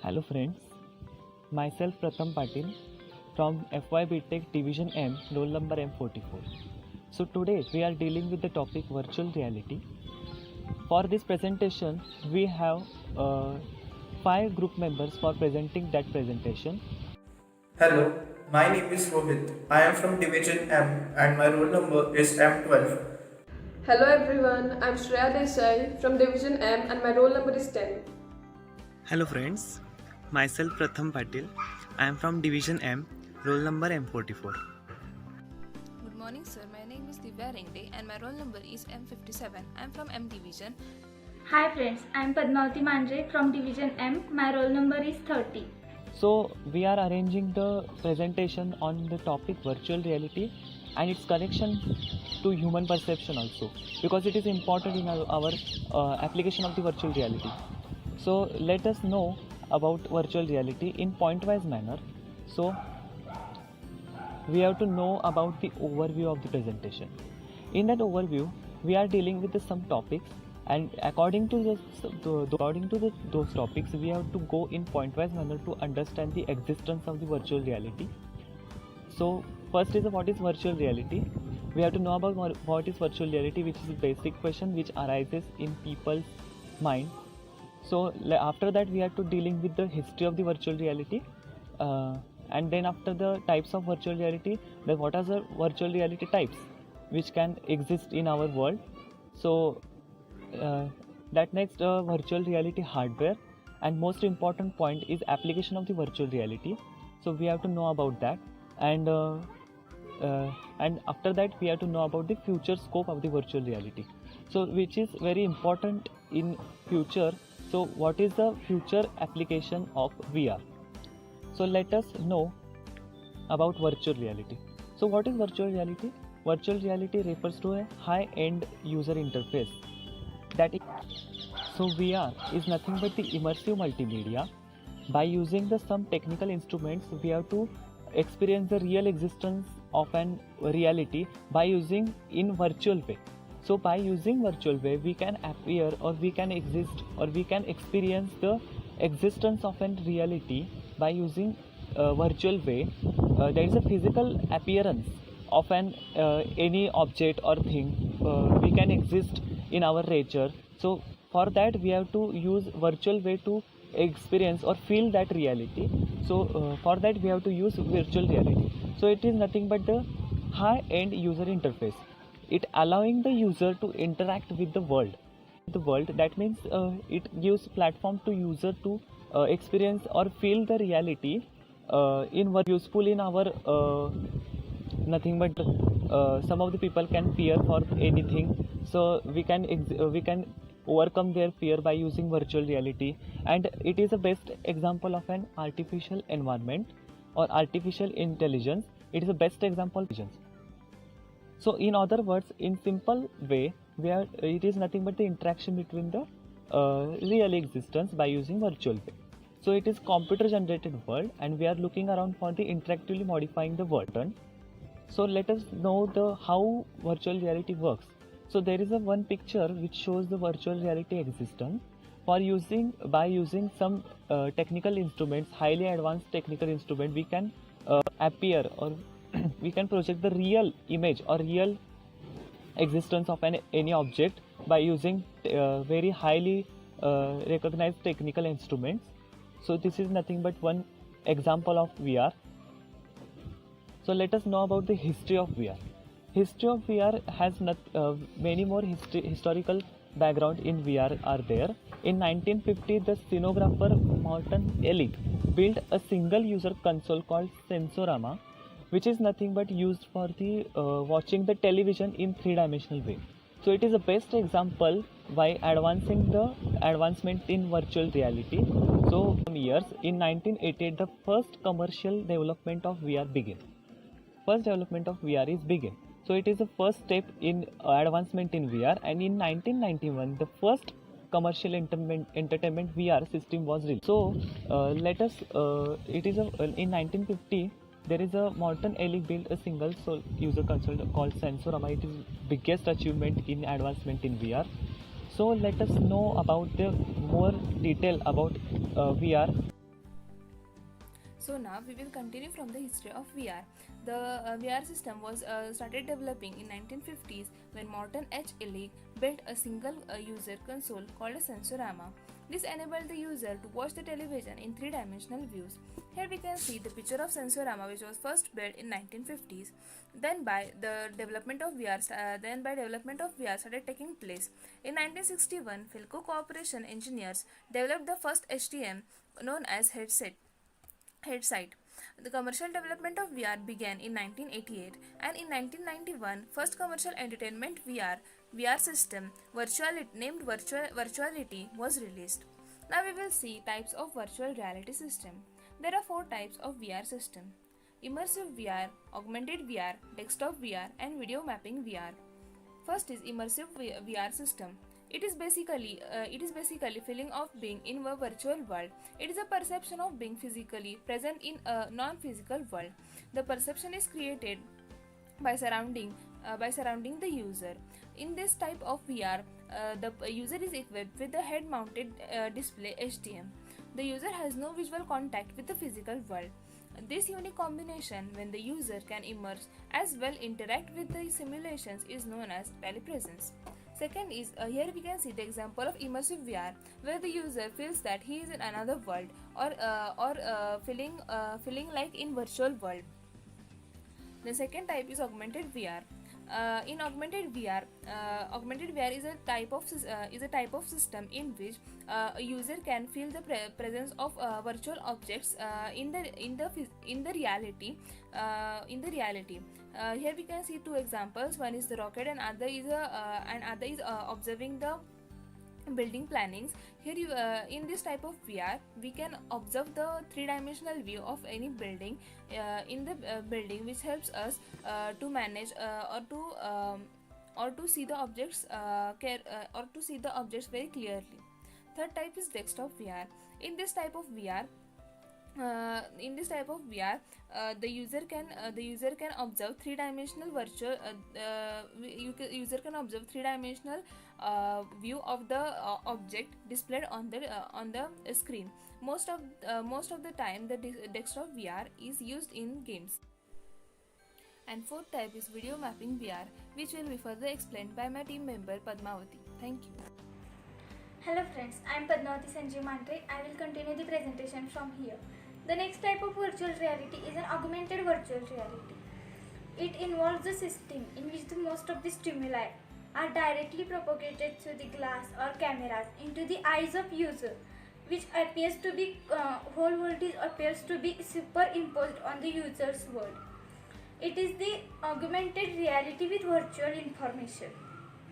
Hello friends, myself Pratham Patil from FY BTech Division M, roll number M44. So today we are dealing with the topic virtual reality. For this presentation, we have 5 group members for presenting that presentation. Hello, my name is Rohit. I am from Division M and my roll number is M12. Hello everyone, I'm Shreya Desai from Division M and my roll number is 10. Hello friends, myself Pratham Patil. I am from Division M, roll number M44. Good morning sir, my name is Divya Rengde and my roll number is M57. I am from M Division. Hi friends, I am Padmavati Manje from Division M. My roll number is 30. So we are arranging the presentation on the topic virtual reality and its connection to human perception also, because it is important in our application of the virtual reality. So let us know about virtual reality in point-wise manner. So we have to know about the overview of the presentation. In that overview, we are dealing with some topics, and according to those topics, we have to go in point-wise manner to understand the existence of the virtual reality. So first is what is virtual reality. We have to know about what is virtual reality, which is a basic question which arises in people's mind. So after that we have to dealing with the history of the virtual reality, and then after the types of virtual reality, then what are the virtual reality types which can exist in our world. So that next virtual reality hardware, and most important point is application of the virtual reality. So we have to know about that, and after that we have to know about the future scope of the virtual reality, so which is very important in future. So what is the future application of VR? So let us know about virtual reality. So what is virtual reality? Virtual reality refers to a high-end user interface. So VR is nothing but the immersive multimedia. By using some technical instruments, we have to experience the real existence of an reality by using in virtual way. So by using virtual way, we can appear, or we can exist, or we can experience the existence of an reality by using virtual way. There is a physical appearance of an any object or thing. We can exist in our nature. So for that we have to use virtual way to experience or feel that reality. So for that we have to use virtual reality. So it is nothing but the high-end user interface. It allowing the user to interact with the world. That means it gives platform to user to experience or feel the reality in what useful in our nothing but some of the people can fear for anything. So we can overcome their fear by using virtual reality, and it is the best example of an artificial environment or artificial intelligence. It is the best example. So in other words, in simple way, it is nothing but the interaction between the real existence by using virtual way. So it is computer generated world, and we are looking around for the interactively modifying the world. So let us know how virtual reality works. So there is one picture which shows the virtual reality existence. By using some technical instruments, highly advanced technical instrument, we can appear, or we can project the real image or real existence of any object by using very highly recognized technical instruments. So this is nothing but one example of VR. So let us know about the history of VR. History of VR has many more historical background in VR are there. In 1950, the scenographer Morton Ellig built a single user console called Sensorama, which is nothing but used for the watching the television in 3-dimensional way. So it is the best example by advancement in virtual reality. So years in 1988, the first commercial development of VR began. First development of VR is begin. So it is the first step in advancement in VR, and in 1991 the first commercial entertainment VR system was released. So in 1950 there is a Morton Ellig built a single user console called Sensorama. It is biggest achievement in advancement in VR. So let us know about the more detail about VR. So now we will continue from the history of VR. The VR system was started developing in 1950s when Morton H. Illig built a single user console called a Sensorama. This enabled the user to watch the television in three-dimensional views. Here we can see the picture of Sensorama, which was first built in 1950s. Then by development of VR started taking place. In 1961, Philco Corporation engineers developed the first HTM known as headset. The commercial development of VR began in 1988, and in 1991, first commercial entertainment VR system named Virtuality was released. Now we will see types of virtual reality system. There are 4 types of VR system: immersive VR, augmented VR, desktop VR, and video mapping VR. First is immersive VR system. It is basically feeling of being in a virtual world. It is a perception of being physically present in a non-physical world. The perception is created by surrounding the user. In this type of VR, the user is equipped with a head-mounted display HDM. The user has no visual contact with the physical world. This unique combination, when the user can immerse as well interact with the simulations, is known as telepresence. Second is here we can see the example of immersive VR, where the user feels that he is in another world or feeling like in virtual world. The second type is augmented VR. In augmented VR is a type of system in which a user can feel the presence of virtual objects in the reality. Here we can see 2 examples. One is the rocket, and other is observing the building plannings. Here in this type of VR, we can observe the 3-dimensional view of any building in the building, which helps us to manage or to see the objects very clearly. Third type is desktop VR. In this type of VR, the user can observe 3-dimensional view of the object displayed on the screen. Most of the time, the desktop VR is used in games. And fourth type is video mapping VR, which will be further explained by my team member Padmavati. Thank you. Hello friends, I am Padmavati Sanjeev Mandre. I will continue the presentation from here. The next type of virtual reality is an augmented virtual reality. It involves a system in which the most of the stimuli are directly propagated through the glass or cameras into the eyes of user, which appears to be whole world appears to be superimposed on the user's world. It is the augmented reality with virtual information.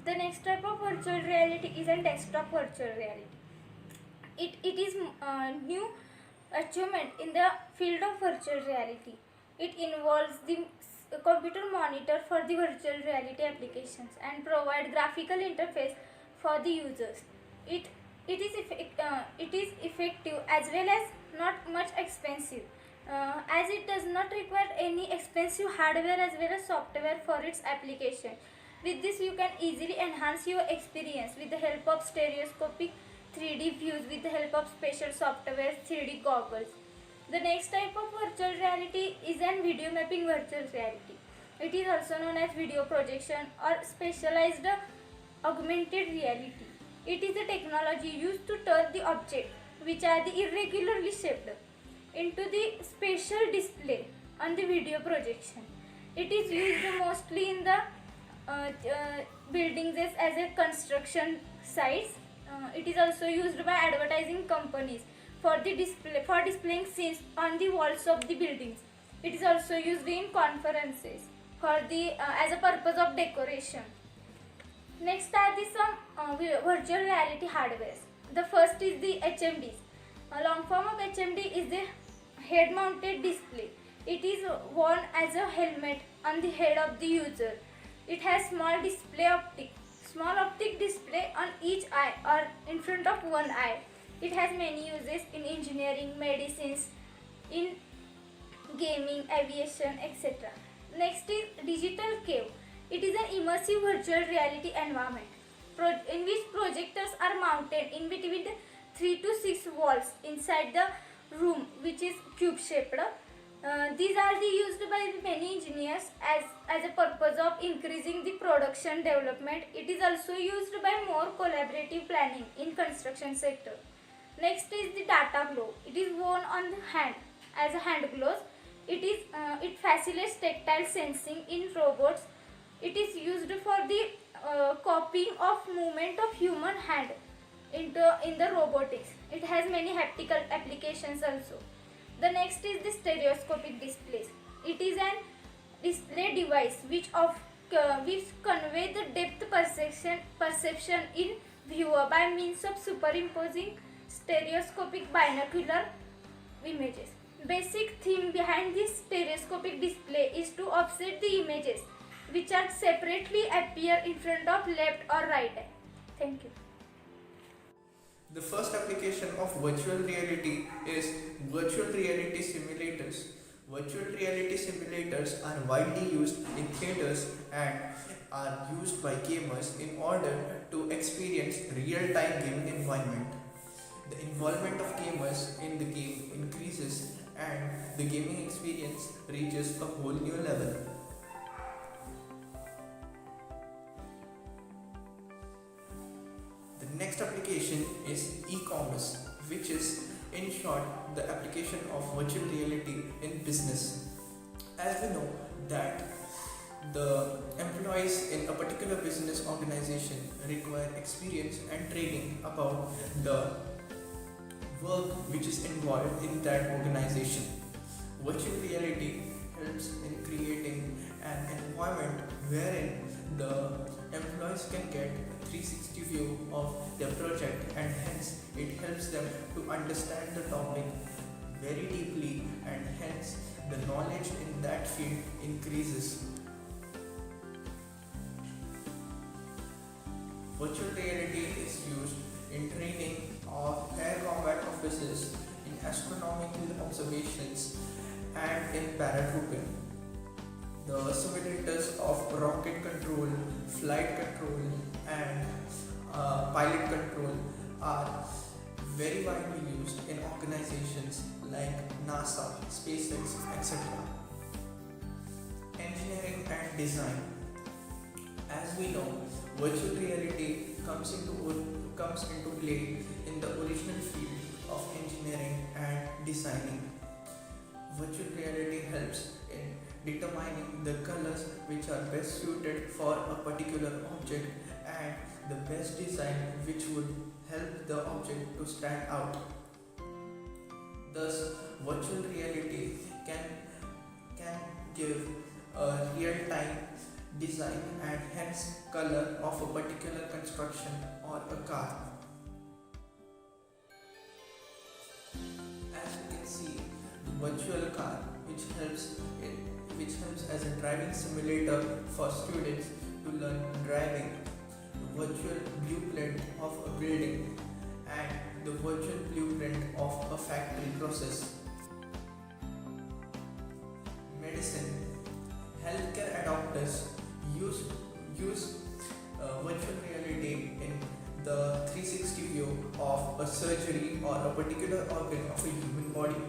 The next type of virtual reality is a desktop virtual reality. It is new achievement in the field of virtual reality. It involves the computer monitor for the virtual reality applications and provide graphical interface for the users. It is effective as well as not much expensive, as it does not require any expensive hardware as well as software for its application. With this, you can easily enhance your experience with the help of stereoscopic 3D views with the help of special software 3D goggles. The next type of virtual reality is an video mapping virtual reality. It is also known as video projection or specialized augmented reality. It is a technology used to turn the objects, which are the irregularly shaped, into the spatial display on the video projection. It is used mostly in the buildings as a construction sites. It is also used by advertising companies for displaying scenes on the walls of the buildings. It is also used in conferences for the as a purpose of decoration. Next are the some virtual reality hardwares. The first is the HMDs. A long form of HMD is the head-mounted display. It is worn as a helmet on the head of the user. It has small optic display on each eye or in front of one eye. It has many uses in engineering, medicines, in gaming, aviation, etc. Next is digital cave. It is an immersive virtual reality environment in which projectors are mounted in between the 3 to 6 walls inside the room which is cube shaped. These are used by many engineers as a purpose of increasing the production development. It is also used by more collaborative planning in construction sector. Next is the data glow. It is worn on the hand as a hand gloves. It facilitates tactile sensing in robots. It is used for the copying of movement of human hand in the robotics. It has many haptical applications also. The next is the stereoscopic displays. It is an display device which convey the depth perception in viewer by means of superimposing stereoscopic binocular images. Basic theme behind this stereoscopic display is to offset the images which are separately appear in front of left or right eye. Thank you. The first application of virtual reality is virtual reality simulators. Virtual reality simulators are widely used in theaters and are used by gamers in order to experience real-time gaming environment. The involvement of gamers in the game increases and the gaming experience reaches a whole new level. The next application is e-commerce, which is in short the application of virtual reality in business. As we know that the employees in a particular business organization require experience and training about the work which is involved in that organization. Virtual reality helps in creating an environment wherein the employees can get a 360 view of their project, and hence it helps them to understand the topic very deeply, and hence the knowledge in that field increases. Virtual reality is used in training of air combat officers, in astronomical observations, and in paratrooping. The simulators of rocket control, flight control, and pilot control are very widely used in organizations like NASA, SpaceX, etc. Engineering and design. As we know, virtual reality comes into play in the original field of engineering and designing. Virtual reality helps in determining the colors which are best suited for a particular object and the best design which would help the object to stand out. Thus, virtual reality can give a real-time design and hence color of a particular construction or a car. As you can see, the virtual car which helps as a driving simulator for students to learn driving, the virtual blueprint of a building, and the virtual blueprint of a factory process. Medicine. Healthcare adopters use virtual reality in the 360 view of a surgery or a particular organ of a human body.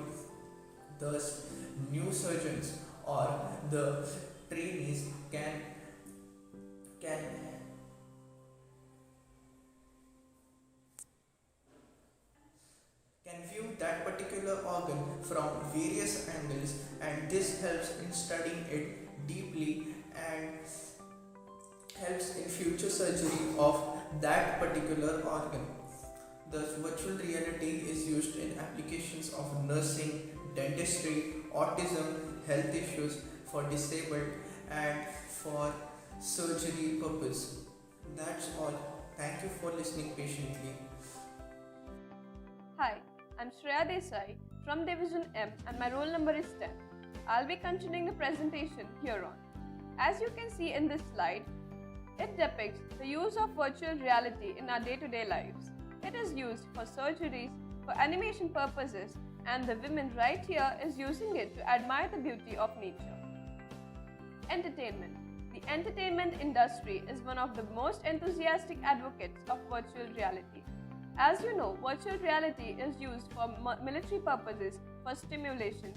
Thus, new surgeons or the trainees can view that particular organ from various angles, and this helps in studying it deeply and helps in future surgery of that particular organ. Thus, virtual reality is used in applications of nursing, dentistry, autism, health issues, for disabled, and for surgery purpose. That's all. Thank you for listening patiently. Hi, I'm Shreya Desai from Division M and my roll number is 10. I'll be continuing the presentation here on. As you can see in this slide, it depicts the use of virtual reality in our day-to-day lives. It is used for surgeries, for animation purposes, and the woman right here is using it to admire the beauty of nature. Entertainment. The entertainment industry is one of the most enthusiastic advocates of virtual reality. As you know, virtual reality is used for military purposes, for stimulations,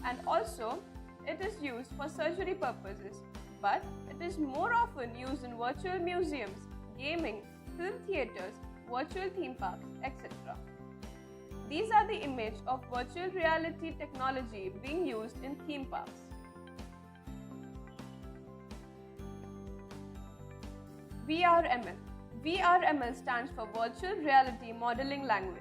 and also it is used for surgery purposes. But it is more often used in virtual museums, gaming, film theaters, virtual theme parks, etc. These are the image of virtual reality technology being used in theme parks. VRML. VRML stands for Virtual Reality Modeling Language.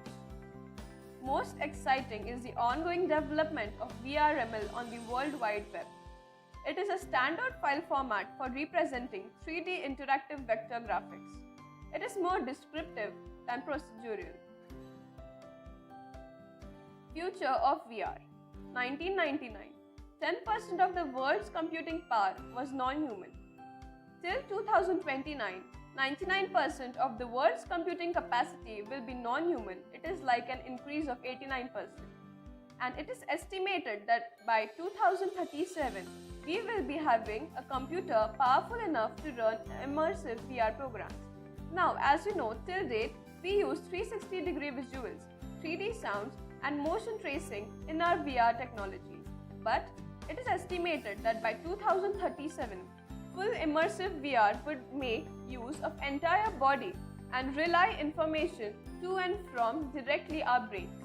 Most exciting is the ongoing development of VRML on the World Wide Web. It is a standard file format for representing 3D interactive vector graphics. It is more descriptive than procedural. Future of VR. 1999. 10% of the world's computing power was non-human. Till 2029, 99% of the world's computing capacity will be non-human. It is like an increase of 89%. And it is estimated that by 2037, we will be having a computer powerful enough to run immersive VR programs. Now, as you know, till date, we use 360-degree visuals, 3D sounds, and motion tracing in our VR technology. But it is estimated that by 2037, full immersive VR would make use of entire body and relay information to and from directly our brains.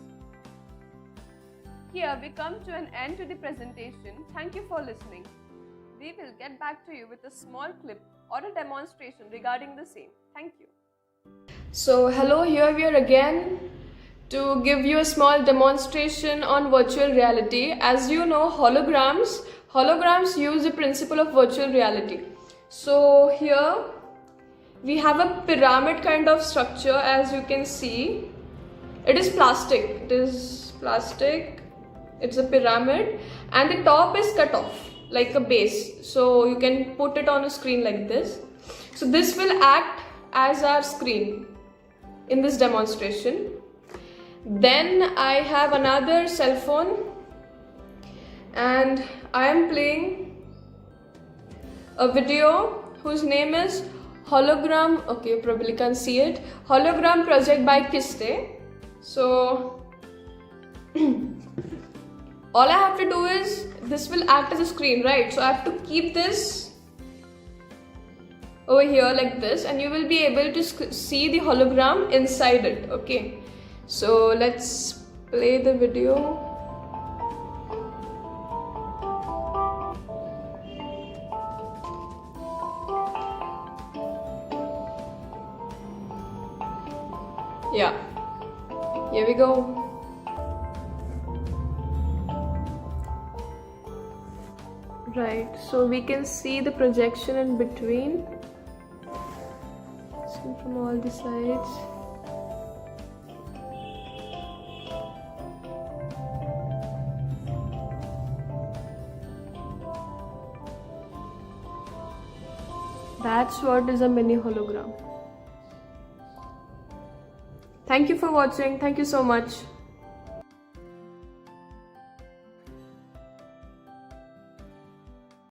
Here we come to an end to the presentation. Thank you for listening. We will get back to you with a small clip or a demonstration regarding the same. Thank you. So hello, here we are again to give you a small demonstration on virtual reality. As you know, holograms use the principle of virtual reality. So here we have a pyramid kind of structure, as you can see. It is plastic. It's a pyramid and the top is cut off like a base. So you can put it on a screen like this. So this will act as our screen in this demonstration. Then I have another cell phone and I am playing a video whose name is Hologram. Okay, you probably can't see it. Hologram project by Kiste. So all I have to do is, this will act as a screen, right? So I have to keep this over here like this and you will be able to see the hologram inside it. Okay, so let's play the video. Yeah, here we go. Right, so we can see the projection in between. See from all the sides. That's what is a mini hologram. Thank you for watching. Thank you so much.